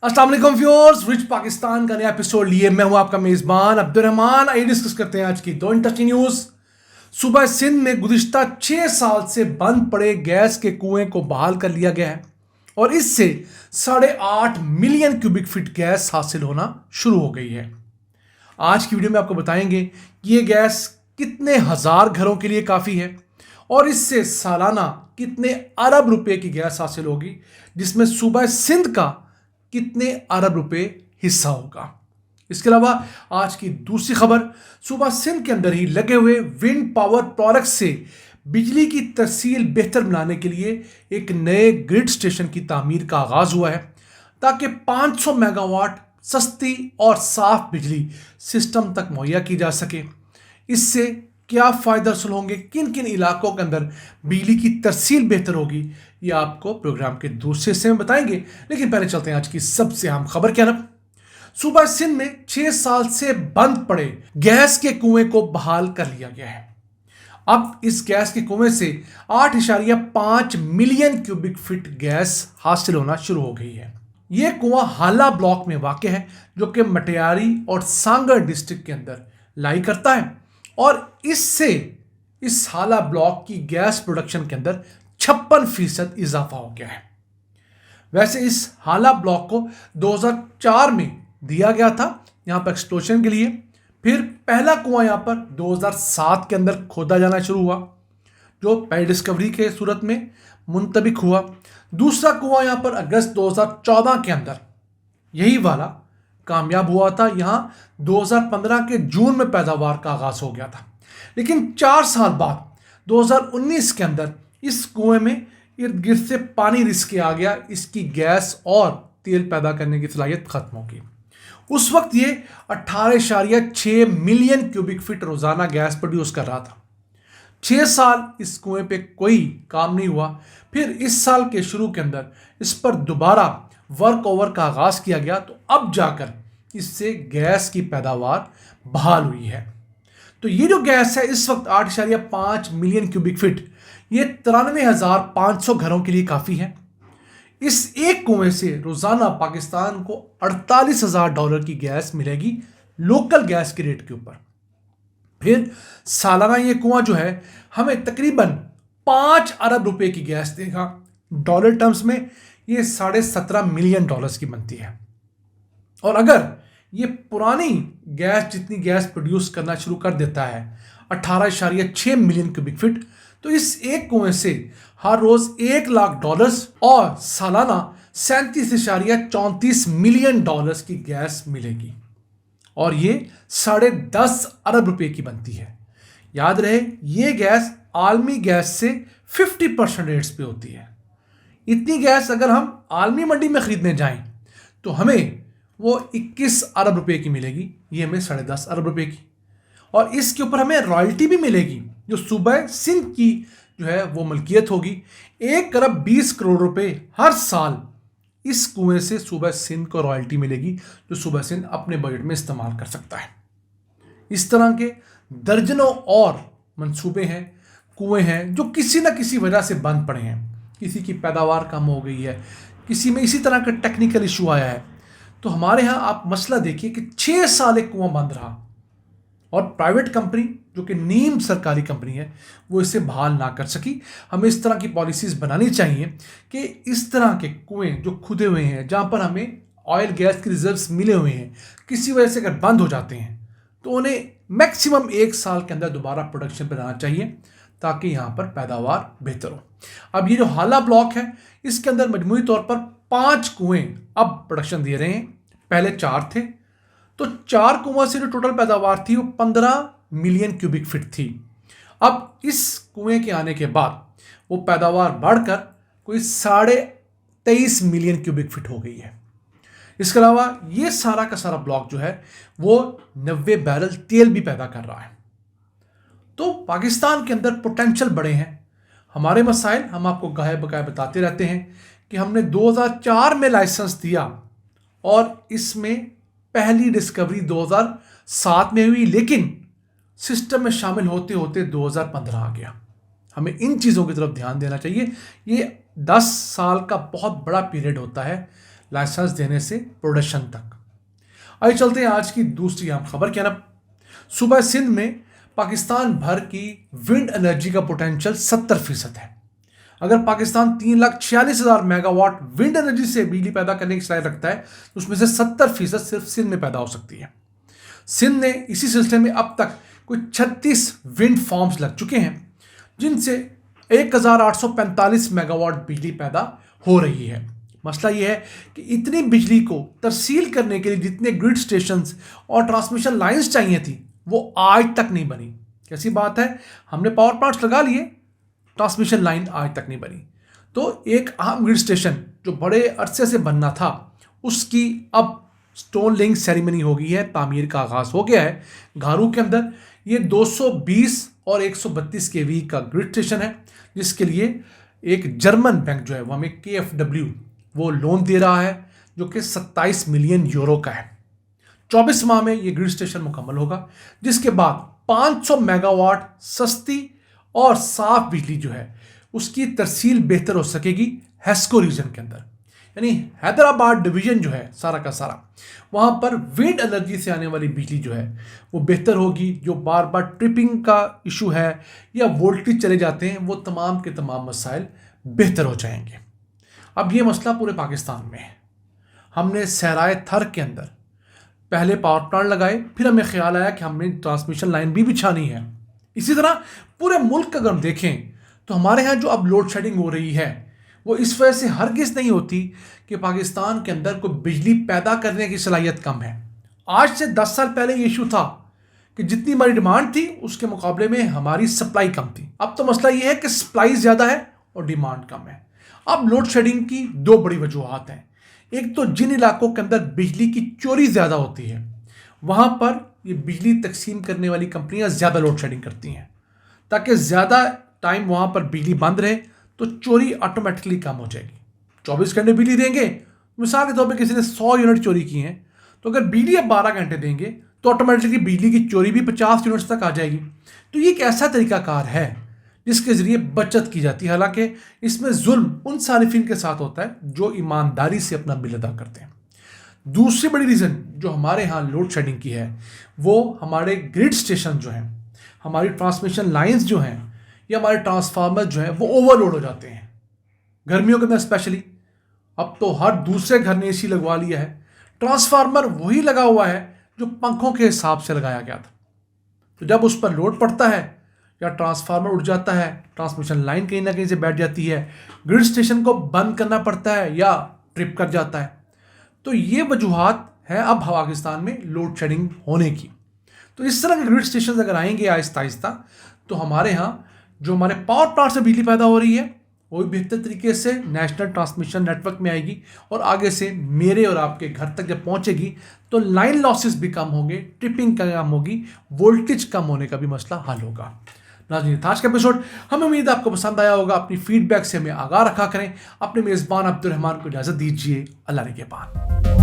अस्सलाम वालेकुम viewers, rich Pakistan का नया एपिसोड लिए मैं हूं आपका मेजबान अब्दुर्रहमान। आइए डिस्कस करते हैं आज की दो इंटरेस्टिंग न्यूज। सूबा सिंध में गुज़िश्ता 6 साल से बंद पड़े गैस के कुएं को बहाल कर लिया गया है और इससे 8.5 मिलियन क्यूबिक फीट गैस हासिल होना शुरू हो गई है। आज की वीडियो में आपको बताएंगे कि ये गैस कितने हजार घरों के लिए काफ़ी है और इससे सालाना कितने अरब रुपए की गैस हासिल होगी, जिसमें सूबा सिंध का कितने अरब रुपए हिस्सा होगा। इसके अलावा आज की दूसरी खबर, सूबा सिंध के अंदर ही लगे हुए विंड पावर प्रोजेक्ट से बिजली की तरसील बेहतर बनाने के लिए एक नए ग्रिड स्टेशन की तामीर का आगाज हुआ है ताकि 500 मेगावाट सस्ती और साफ बिजली सिस्टम तक मुहैया की जा सके। इससे क्या फ़ायदा हासिल होंगे, किन किन इलाकों के अंदर बिजली की तरसील बेहतर होगी, ये आपको प्रोग्राम के दूसरे हिस्से में बताएंगे। लेकिन पहले चलते हैं आज की सबसे अहम खबर की तरफ। सूबा सिंध में 6 साल से बंद पड़े गैस के कुएं को बहाल कर लिया गया है। अब इस गैस के कुएं से 8.5 मिलियन क्यूबिक फीट गैस हासिल होना शुरू हो गई है। यह कुआं हाला ब्लॉक में वाक़ है, जो कि मटियारी और सांगर डिस्ट्रिक्ट के अंदर लाई करता है और इससे इस हाला ब्लॉक की गैस प्रोडक्शन के अंदर 56% इजाफा हो गया है। वैसे इस हाला ब्लॉक को 2004 में दिया गया था यहाँ पर एक्सप्लोशन के लिए। फिर पहला कुआं यहाँ पर 2007 के अंदर खोदा जाना शुरू हुआ, जो पहली डिस्कवरी के सूरत में मुंतबिक हुआ। दूसरा कुआं यहाँ पर अगस्त 2014 के अंदर यही वाला कामयाब हुआ था। यहाँ 2015 के जून में पैदावार का आगाज हो गया था, लेकिन 4 साल बाद 2019 के अंदर इस कुएं में इर्द गिर्द से पानी रिस के आ गया। इसकी गैस और तेल पैदा करने की सलाहियत खत्म होगी। उस वक्त ये 18.6 मिलियन क्यूबिक फीट रोजाना गैस प्रोड्यूस कर रहा था। 6 साल इस कुएं पे कोई काम नहीं हुआ। फिर इस साल के शुरू के अंदर इस पर दोबारा वर्क ओवर का आगाज किया गया, तो अब जाकर इससे गैस की पैदावार बहाल हुई है। तो ये जो गैस है इस वक्त 8.5 मिलियन क्यूबिक फीट, ये 93,500 घरों के लिए काफ़ी है। इस एक कुएं से रोज़ाना पाकिस्तान को $48,000 की गैस मिलेगी लोकल गैस के रेट के ऊपर। फिर सालाना ये कुआं जो है हमें तकरीबन 5 अरब रुपए की गैस देगा। डॉलर टर्म्स में ये $17.5 मिलियन की बनती है। और अगर ये पुरानी गैस जितनी गैस प्रोड्यूस करना शुरू कर देता है 18.6 मिलियन क्यूबिक फीट, तो इस एक कुएं से हर रोज $1 लाख और सालाना $37.34 मिलियन की गैस मिलेगी और ये 10.5 अरब रुपए की बनती है। याद रहे, ये गैस आलमी गैस से 50% रेट्स पे होती है। इतनी गैस अगर हम आलमी मंडी में खरीदने जाएं तो हमें वो 21 अरब रुपए की मिलेगी, ये हमें 10.5 अरब रुपए की। और इसके ऊपर हमें रॉयल्टी भी मिलेगी, जो सूबा सिंध की जो है वो मलकियत होगी। 1 अरब 20 करोड़ रुपए हर साल इस कुएं से सूबा सिंध को रॉयल्टी मिलेगी, जो सूबा सिंध अपने बजट में इस्तेमाल कर सकता है। इस तरह के दर्जनों और मंसूबे हैं, कुएं हैं जो किसी न किसी वजह से बंद पड़े हैं। किसी की पैदावार कम हो गई है, किसी में इसी तरह का टेक्निकल इशू आया है। तो हमारे यहाँ आप मसला देखिए कि 6 साल एक कुआं बंद रहा और प्राइवेट कंपनी जो कि नीम सरकारी कंपनी है वो इसे बहाल ना कर सकी। हमें इस तरह की पॉलिसीज़ बनानी चाहिए कि इस तरह के कुएं जो खुदे हुए हैं, जहाँ पर हमें ऑयल गैस के रिजर्व्स मिले हुए हैं, किसी वजह से अगर बंद हो जाते हैं तो उन्हें मैक्सिमम 1 साल के अंदर दोबारा प्रोडक्शन पर लाना चाहिए ताकि यहाँ पर पैदावार बेहतर हो। अब ये जो हाला ब्लॉक है इसके अंदर मजमूई तौर पर 5 कुएं अब प्रोडक्शन दे रहे हैं। पहले 4 थे, तो 4 कुआं से जो टोटल पैदावार थी वो 15 मिलियन क्यूबिक फीट थी। अब इस कुएं के आने के बाद वो पैदावार बढ़कर कोई 23.5 मिलियन क्यूबिक फीट हो गई है। इसके अलावा ये सारा का सारा ब्लॉक जो है वो 90 बैरल तेल भी पैदा कर रहा है। तो पाकिस्तान के अंदर पोटेंशियल बड़े हैं। हमारे मसाइल हम आपको गाहे बगाए बताते रहते हैं कि हमने 2004 में लाइसेंस दिया और इसमें पहली डिस्कवरी 2007 में हुई, लेकिन सिस्टम में शामिल होते होते 2015 आ गया। हमें इन चीज़ों की तरफ ध्यान देना चाहिए। ये 10 साल का बहुत बड़ा पीरियड होता है लाइसेंस देने से प्रोडक्शन तक। आइए चलते हैं आज की दूसरी अहम खबर की तरफ। सुबह सिंध में पाकिस्तान भर की विंड एनर्जी का पोटेंशियल 70% है। अगर पाकिस्तान 3,46,000 मेगावाट विंड एनर्जी से बिजली पैदा करने की सलाहियत रखता है तो उसमें से 70% सिर्फ सिंध में पैदा हो सकती है। सिंध ने इसी सिलसिले में अब तक कुछ 36 विंड फार्म्स लग चुके हैं, जिनसे 1,845 मेगावाट बिजली पैदा हो रही है। मसला यह है कि इतनी बिजली को तरसील करने के लिए जितने ग्रिड स्टेशंस और ट्रांसमिशन लाइंस चाहिए थी वो आज तक नहीं बनी। कैसी बात है, हमने पावर प्लांट्स लगा लिए, ट्रांसमिशन लाइन आज तक नहीं बनी। तो एक अहम ग्रिड स्टेशन जो बड़े अरसे से बनना था उसकी अब स्टोन लेइंग सेरेमनी हो गई है, तामीर का आगाज हो गया है। घारू के अंदर ये 220 और 132 केवी का ग्रिड स्टेशन है, जिसके लिए एक जर्मन बैंक जो है वो हमें KfW वो लोन दे रहा है, जो कि 27 मिलियन यूरो का है। 24 माह में ये ग्रिड स्टेशन मुकम्मल होगा, जिसके बाद 500 मेगावाट सस्ती और साफ बिजली जो है उसकी तरसील बेहतर हो सकेगी हेस्को रीजन के अंदर। यानी हैदराबाद डिवीजन जो है सारा का सारा, वहाँ पर विंड एनर्जी से आने वाली बिजली जो है वो बेहतर होगी। जो बार बार ट्रिपिंग का इशू है या वोल्टेज चले जाते हैं वो तमाम के तमाम मसाइल बेहतर हो जाएंगे। अब ये मसला पूरे पाकिस्तान में है। हमने सहराए थर के अंदर पहले पावर प्लांट लगाए, फिर हमें ख्याल आया कि हमने ट्रांसमिशन लाइन भी बिछानी है। इसी तरह पूरे मुल्क का अगर हम देखें तो हमारे यहाँ जो अब लोड शेडिंग हो रही है वो इस वजह से हरगिज़ नहीं होती कि पाकिस्तान के अंदर कोई बिजली पैदा करने की सलाहियत कम है। आज से 10 साल पहले ये इशू था कि जितनी हमारी डिमांड थी उसके मुकाबले में हमारी सप्लाई कम थी। अब तो मसला ये है कि सप्लाई ज़्यादा है और डिमांड कम है। अब लोड शेडिंग की दो बड़ी वजूहात हैं। एक तो जिन इलाकों के अंदर बिजली की चोरी ज़्यादा होती है वहाँ पर ये बिजली तकसीम करने वाली कंपनियाँ ज़्यादा लोड शेडिंग करती हैं, ताकि ज़्यादा टाइम वहाँ पर बिजली बंद रहे तो चोरी ऑटोमेटिकली कम हो जाएगी। 24 घंटे बिजली देंगे, मिसाल के तौर पे किसी ने 100 यूनिट चोरी की हैं, तो अगर बिजली अब 12 घंटे देंगे तो ऑटोमेटिकली बिजली की चोरी भी 50 यूनिट्स तक आ जाएगी। तो ये एक ऐसा तरीकाकार है जिसके ज़रिए बचत की जाती है। हालांकि इसमें जुल्म उन सारिफिन के साथ होता है जो ईमानदारी से अपना बिल अदा करते हैं। दूसरी बड़ी रीज़न जो हमारे यहाँ लोड शेडिंग की है वो हमारे ग्रिड स्टेशन जो हैं, हमारी ट्रांसमिशन लाइंस जो हैं या हमारे ट्रांसफार्मर जो हैं वो ओवरलोड हो जाते हैं। गर्मियों के अंदर स्पेशली अब तो हर दूसरे घर ने AC लगवा लिया है। ट्रांसफार्मर वही लगा हुआ है जो पंखों के हिसाब से लगाया गया था। तो जब उस पर लोड पड़ता है या ट्रांसफार्मर उड़ जाता है, ट्रांसमिशन लाइन कहीं ना कहीं से बैठ जाती है, ग्रिड स्टेशन को बंद करना पड़ता है या ट्रिप कर जाता है। तो ये वजूहात है अब पाकिस्तान में लोड शेडिंग होने की। तो इस तरह के ग्रिड स्टेशन अगर आएंगे आहिस्ता आहिस्ता तो हमारे यहाँ जो हमारे पावर प्लांट से बिजली पैदा हो रही है वो भी बेहतर तरीके से नेशनल ट्रांसमिशन नेटवर्क में आएगी और आगे से मेरे और आपके घर तक जब पहुंचेगी तो लाइन लॉसेस भी कम होंगे, ट्रिपिंग कम होगी, वोल्टेज कम होने का भी मसला हल होगा। नाज़रीन, आज का एपिसोड हमें उम्मीद है आपको पसंद आया होगा। अपनी फीडबैक से हमें आगाह रखा करें। अपने मेज़बान अब्दुल रहमान को इजाज़त दीजिए। अल्लाह ने के बाद।